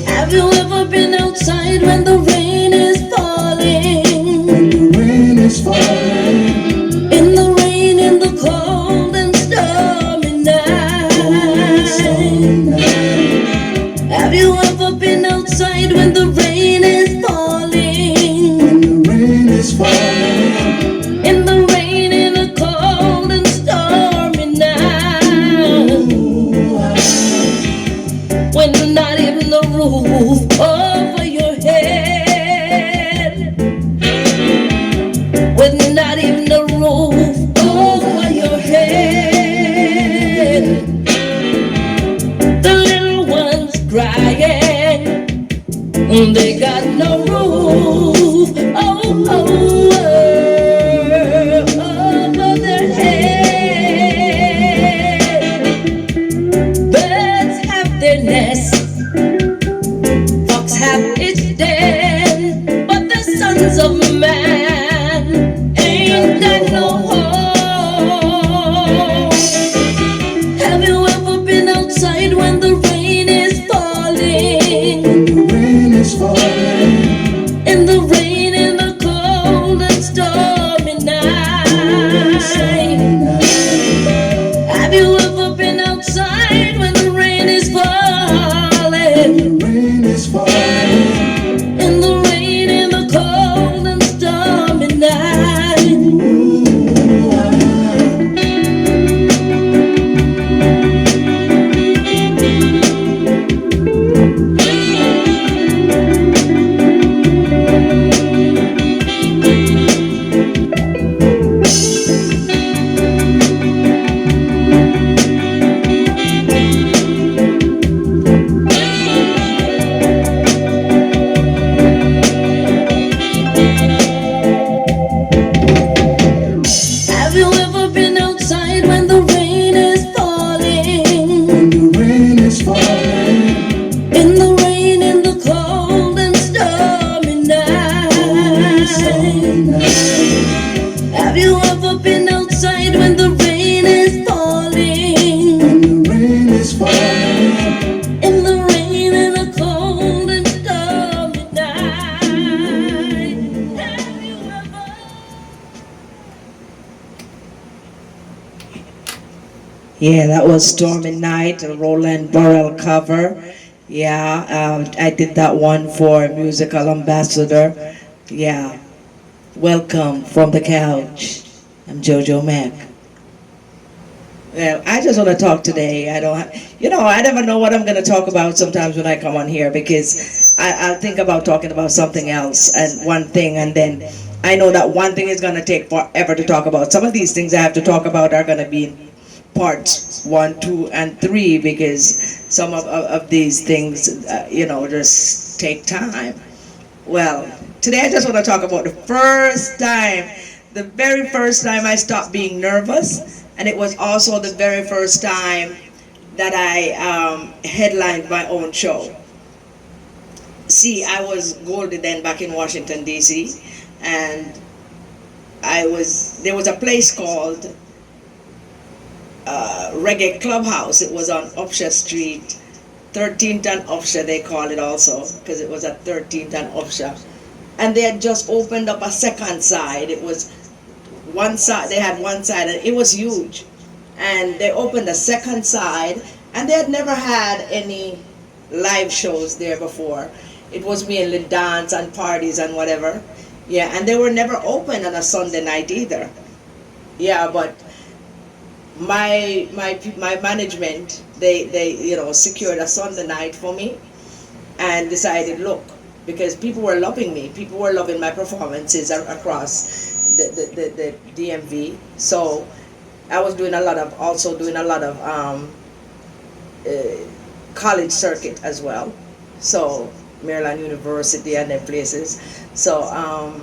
Have you ever been outside when the rain is falling? When the rain is falling, In the rain, in the cold and stormy night. Have you ever been outside when the rain is falling? when the rain is falling, In the rain, in the cold and stormy night. When not even the roof over your head. With not even the roof over your head. The little ones crying, they got no roof over their head. Birds have their nests, fox have its den, but the sons of man ain't got no home. Have you ever been outside when the rain is falling? when the rain is falling, In the rain, in the cold and stormy night. Have you ever been outside when the rain is falling? the rain is falling, In the rain, in the cold and stormy night. Have you ever been outside when the rain is falling? when the rain is falling, In the rain, in the cold and stormy night. Have you ever been outside when the rain is falling? when the rain is falling, In the rain, in the cold and stormy night. Have you ever? Yeah, that was Stormy Night, a Roland Burrell cover. Yeah, I did that one for Musical Ambassador. Yeah, welcome from the couch. I'm JoJo Mac. Well, I just want to talk today. I don't, I never know what I'm going to talk about sometimes when I come on here because I'll think about talking about something else and one thing, and then I know that one thing is going to take forever to talk about. Some of these things I have to talk about are going to be in parts 1, 2, and 3 because some of these things, just take time. Well, today I just want to talk about the very first time I stopped being nervous, and it was also the very first time that I headlined my own show. See, I was Goldie then back in Washington, D.C., and there was a place called Reggae Clubhouse. It was on Upshur Street, 13th and Upshur they call it also, because it was at 13th and Upshur. And they had just opened up a second side. It was one side, they had one side, and it was huge. And they opened a second side, and they had never had any live shows there before. It was mainly dance and parties and whatever. Yeah, and they were never open on a Sunday night either. Yeah, but my management, they secured a Sunday night for me and decided, look, because people were loving me, people were loving my performances across the DMV. So I was doing a lot of college circuit as well. So Maryland University and them places. So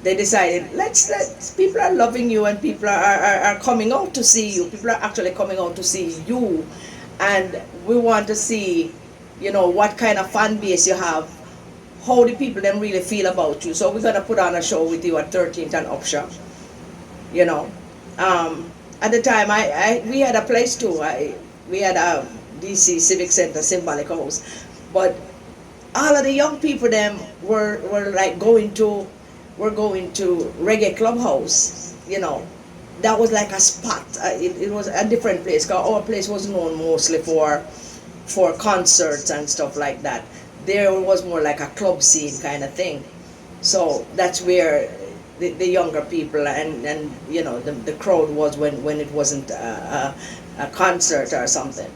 they decided, let's people are loving you and people are coming out to see you. People are actually coming out to see you and we want to see, what kind of fan base you have, how the people them really feel about you. So we're gonna put on a show with you at 13th and Upshur. You know, at the time we had a place too. We had a DC Civic Center, Symbolic House, but all of the young people them were like going to Reggae Clubhouse. That was like a spot. It was a different place, because our place was known mostly for concerts and stuff like that. There was more like a club scene kind of thing. So that's where the younger people and the crowd was when it wasn't a concert or something.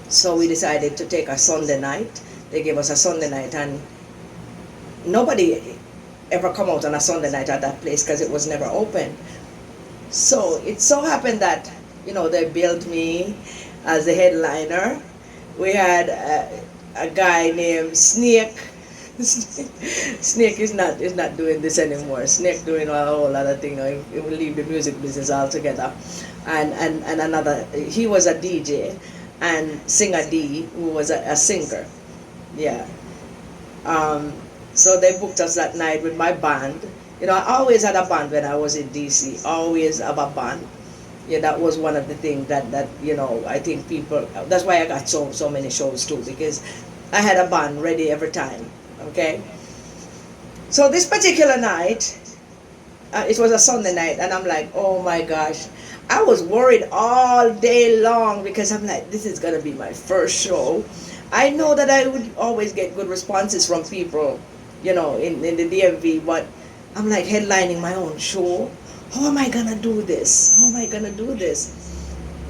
So we decided to take a Sunday night. They gave us a Sunday night, and nobody ever come out on a Sunday night at that place because it was never open. So it so happened that they billed me as the headliner. We had a guy named Snake. Snake is not doing this anymore. Snake doing a whole other thing. He will leave the music business altogether. And another, he was a DJ, and Singer D, who was a singer. Yeah. So they booked us that night with my band. I always had a band when I was in DC. Always have a band. Yeah, that was one of the things that I think people. That's why I got so many shows too, because I had a band ready every time. Okay. So this particular night, it was a Sunday night, and I'm like, oh my gosh, I was worried all day long, because I'm like, this is gonna be my first show. I know that I would always get good responses from people, in the DMV, but I'm like headlining my own show. How am I gonna do this? How am I gonna do this?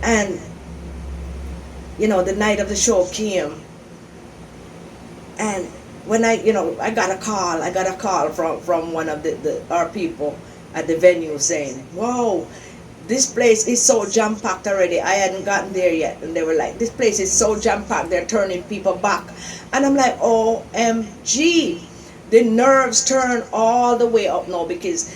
And the night of the show came, and when I got a call from one of our people at the venue saying, "Wow, this place is so jam-packed already." I hadn't gotten there yet, and they were like, "This place is so jam-packed, they're turning people back." And I'm like, OMG, the nerves turn all the way up now, because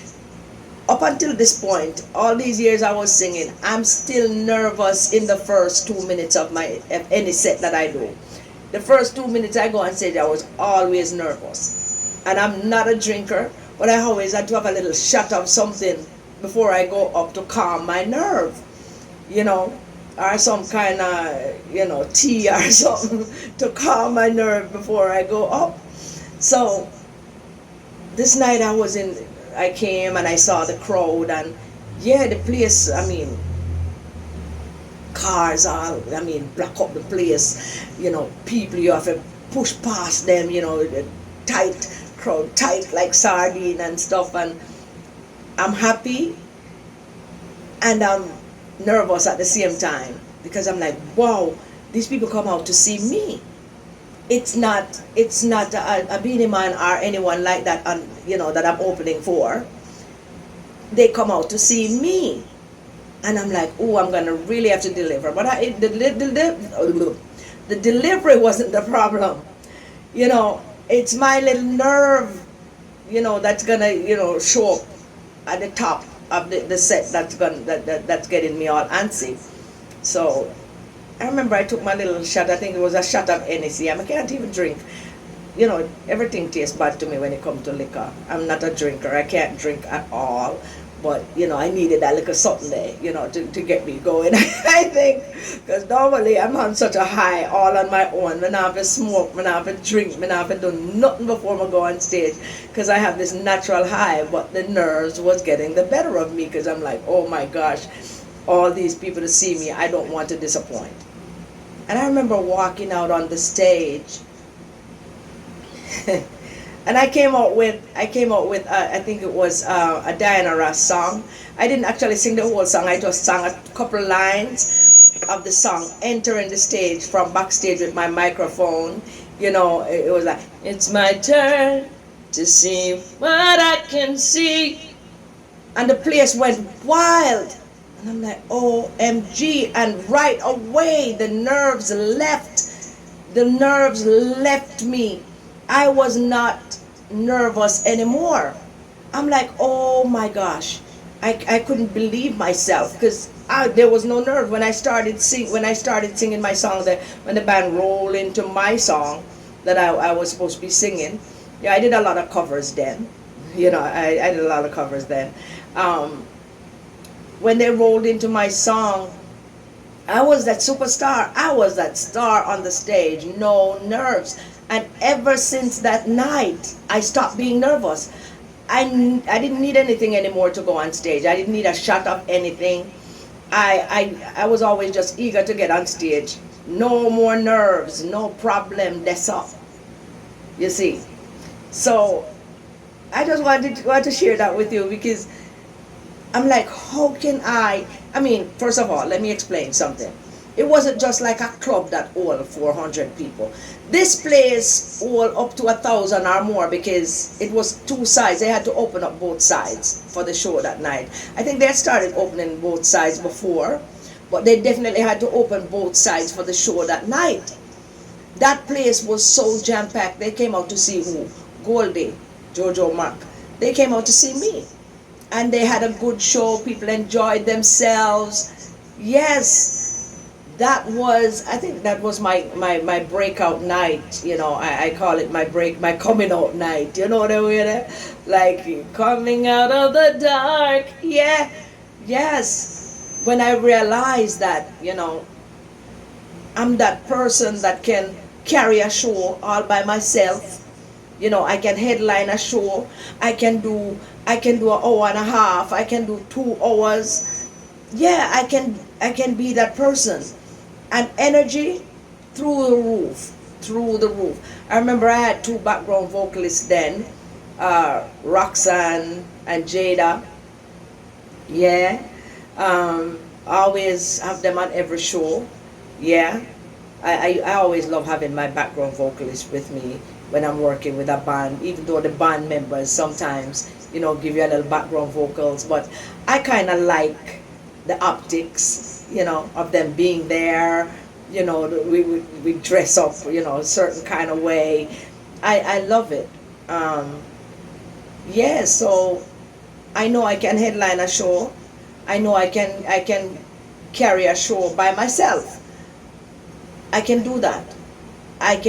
up until this point, all these years I was singing, I'm still nervous in the first 2 minutes of any set that I do. The first 2 minutes I go on stage, I was always nervous. And I'm not a drinker, but I always had to have a little shot of something before I go up to calm my nerve, or some kind of, tea or something to calm my nerve before I go up. So this night I came and I saw the crowd, and yeah, the place, cars block up the place, people, you have to push past them, tight crowd, tight like sardine and stuff, and I'm happy and I'm nervous at the same time, because I'm like, wow, these people come out to see me. It's not a Beanie Man or anyone like that, that I'm opening for. They come out to see me, and I'm like, oh, I'm gonna really have to deliver. But the delivery wasn't the problem. It's my little nerve, that's gonna show up at the top of the set. That's getting me all antsy. So I remember I took my little shot. I think it was a shot of NEC. I can't even drink. Everything tastes bad to me when it comes to liquor. I'm not a drinker. I can't drink at all. But, I needed that little something there, to get me going, I think. Because normally I'm on such a high all on my own. I don't have to smoke, I don't have to drink, I don't have to do nothing before I go on stage. Because I have this natural high, but the nerves was getting the better of me. Because I'm like, oh my gosh, all these people to see me, I don't want to disappoint. And I remember walking out on the stage, and I came out with I think it was a Diana Ross song. I didn't actually sing the whole song. I just sang a couple lines of the song, entering the stage from backstage with my microphone. It was like, it's my turn to see what I can see, and the place went wild. And I'm like, OMG, and right away the nerves left me. I was not nervous anymore. I'm like, oh my gosh, I couldn't believe myself, because there was no nerve when I started singing my song. That when the band rolled into my song that I was supposed to be singing. Yeah, I did a lot of covers then. I did a lot of covers then. When they rolled into my song, I was that superstar. I was that star on the stage. No nerves. And ever since that night, I stopped being nervous. I didn't need anything anymore to go on stage. I didn't need a shot of anything. I was always just eager to get on stage. No more nerves, no problem, that's all. You see. So I just wanted to share that with you because I'm like, how can I mean, first of all, let me explain something. It wasn't just like a club that all 400 people. This place all up to 1,000 or more because it was two sides. They had to open up both sides for the show that night. I think they had started opening both sides before, but they definitely had to open both sides for the show that night. That place was so jam-packed. They came out to see who? Goldie, JoJo Mac. They came out to see me. And they had a good show. People enjoyed themselves. Yes. I think that was my breakout night, I call it my coming out night, you know what I mean? Like coming out of the dark, yeah, yes. When I realized that, I'm that person that can carry a show all by myself, I can headline a show, I can do an hour and a half, I can do 2 hours, yeah, I can be that person. And energy through the roof. I remember I had 2 background vocalists then, Roxanne and Jada. Yeah, always have them on every show. Yeah, I always love having my background vocalist with me when I'm working with a band, even though the band members sometimes, give you a little background vocals, but I kind of like the optics, of them being there. We dress up, a certain kind of way. I love it. Yeah, so I know I can headline a show. I know I can carry a show by myself. I can do that. And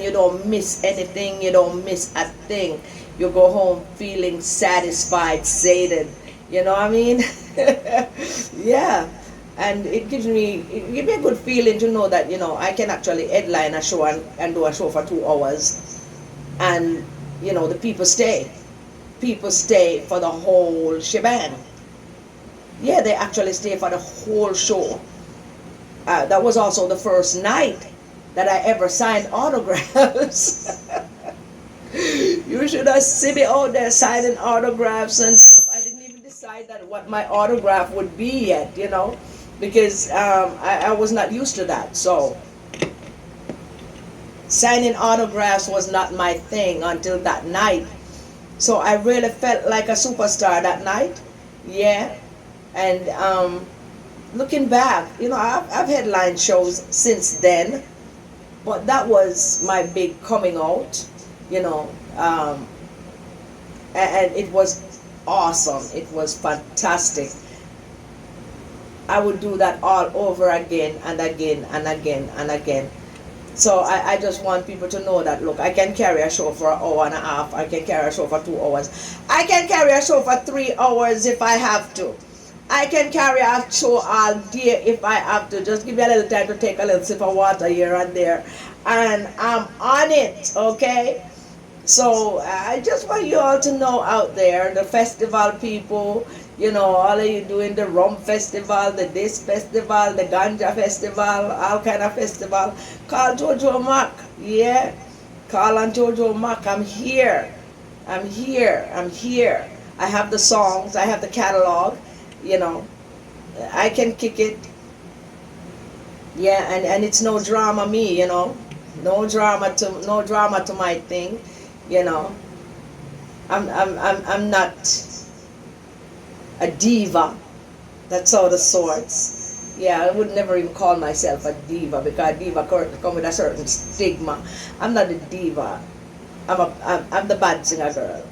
you don't miss anything. You don't miss a thing. You go home feeling satisfied, sated. You know what I mean? Yeah. And it gives me a good feeling to know that, I can actually headline a show and do a show for 2 hours. And, the people stay. People stay for the whole shebang. Yeah, they actually stay for the whole show. That was also the first night that I ever signed autographs. You should have seen me out there signing autographs and stuff. I didn't even decide that what my autograph would be yet, because I was not used to that. So signing autographs was not my thing until that night. So I really felt like a superstar that night. Yeah. And looking back, I've headlined shows since then, but that was my big coming out, and it was awesome. It was fantastic. I would do that all over again and again and again and again. So I just want people to know that, look, I can carry a show for an hour and a half. I can carry a show for 2 hours. I can carry a show for 3 hours if I have to. I can carry a show all day if I have to. Just give me a little time to take a little sip of water here and there. And I'm on it, okay? So I just want you all to know out there, the festival people, all of you doing the rum festival, the this festival, the ganja festival, all kind of festival. Call JoJo Mac, yeah? Call on JoJo Mac. I'm here. I have the songs, I have the catalog, I can kick it. Yeah, and it's no drama me, no drama to my thing, I'm not a diva, that's all the sorts. Yeah, I would never even call myself a diva because diva come with a certain stigma. I'm not a diva. I'm the bad singer girl,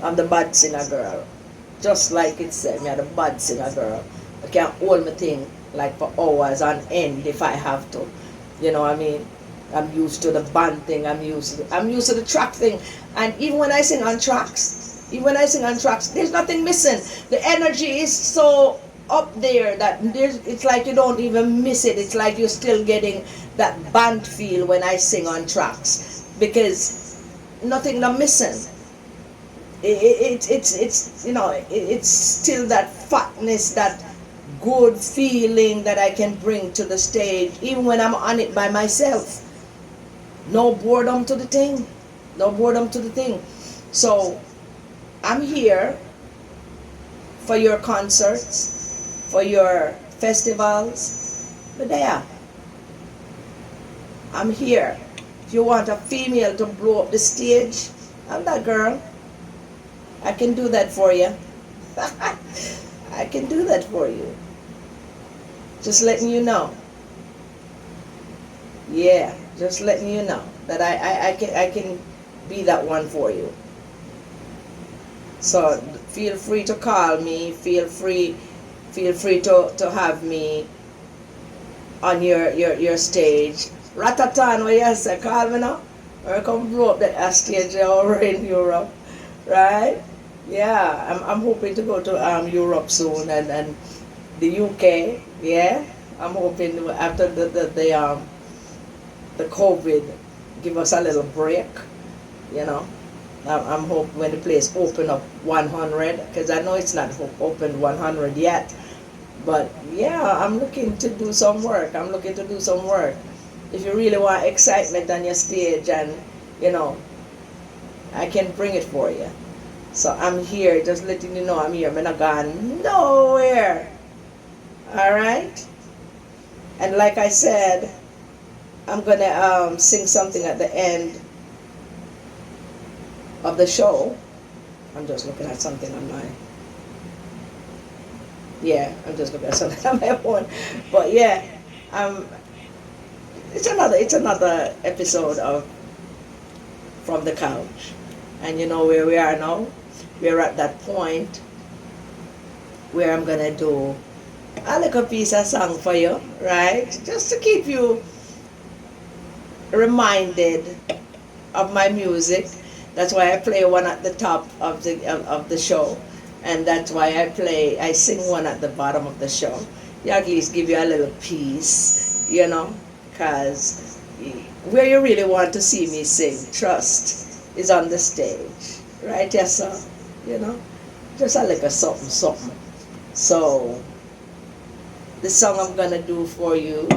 I'm the bad singer girl. Just like it said, me, I'm the bad singer girl. I can hold my thing like for hours on end if I have to. You know what I mean? I'm used to the band thing. I'm used to the track thing. And even when I sing on tracks, there's nothing missing. The energy is so up there that it's like you don't even miss it. It's like you're still getting that band feel when I sing on tracks because nothing I'm missing. It's you know it's still that fatness, that good feeling that I can bring to the stage even when I'm on it by myself. No boredom to the thing. No boredom to the thing. So I'm here for your concerts, for your festivals. But there, I'm here. If you want a female to blow up the stage, I'm that girl. I can do that for you. I can do that for you. Just letting you know. Yeah, just letting you know that I can be that one for you. So feel free to call me. Feel free to have me on your stage. Ratatan, what you say? Call me now. Or come blow up that stage over in Europe, right? Yeah, I'm hoping to go to Europe soon and the UK. Yeah, I'm hoping after the COVID give us a little break. You know, I'm hoping when the place open up 100, because I know it's not open 100 yet. But yeah, I'm looking to do some work. If you really want excitement on your stage, and you know, I can bring it for you. So I'm here, just letting you know I'm here. I'm not gone nowhere. Alright? And like I said, I'm gonna sing something at the end of the show. I'm just looking at something on my... Yeah, I'm just looking at something on my phone. But yeah, it's another episode of From the Couch. And you know where we are now? We're at that point where I'm gonna do a little piece of song for you, right? Just to keep you reminded of my music. That's why I play one at the top of the show, and that's why I sing one at the bottom of the show. You at least give you a little piece, you know, because where you really want to see me sing, trust, is on the stage, right? Yes, sir. You know, just a little something. So the song I'm gonna do for you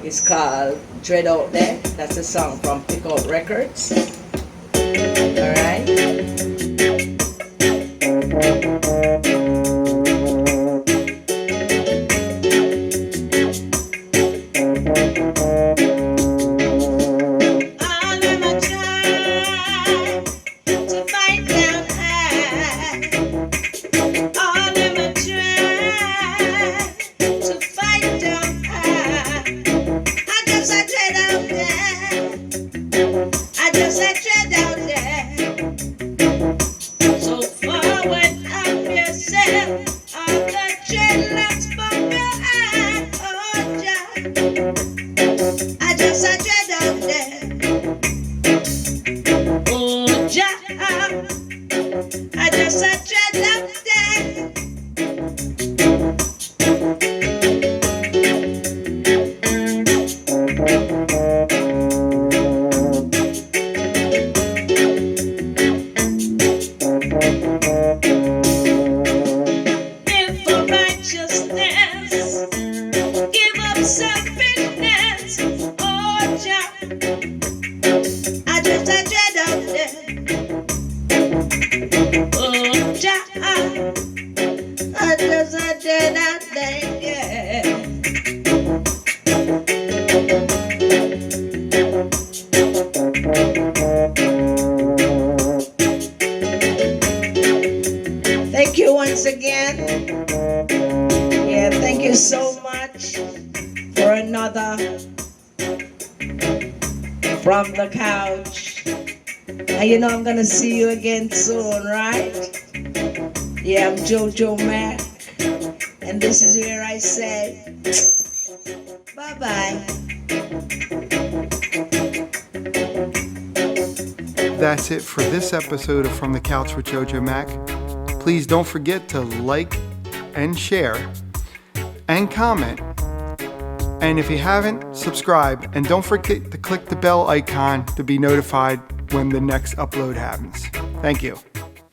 is called Dread Out There. That's a song from Breakout Records. Alright? Thank you once again. Yeah, thank you so much for another From the Couch. And you know I'm gonna see you again soon, right? Yeah, I'm JoJo Mac. And this is where I say, bye-bye. That's it for this episode of From the Couch with JoJo Mac. Please don't forget to like and share and comment. And if you haven't, subscribe. And don't forget to click the bell icon to be notified when the next upload happens. Thank you.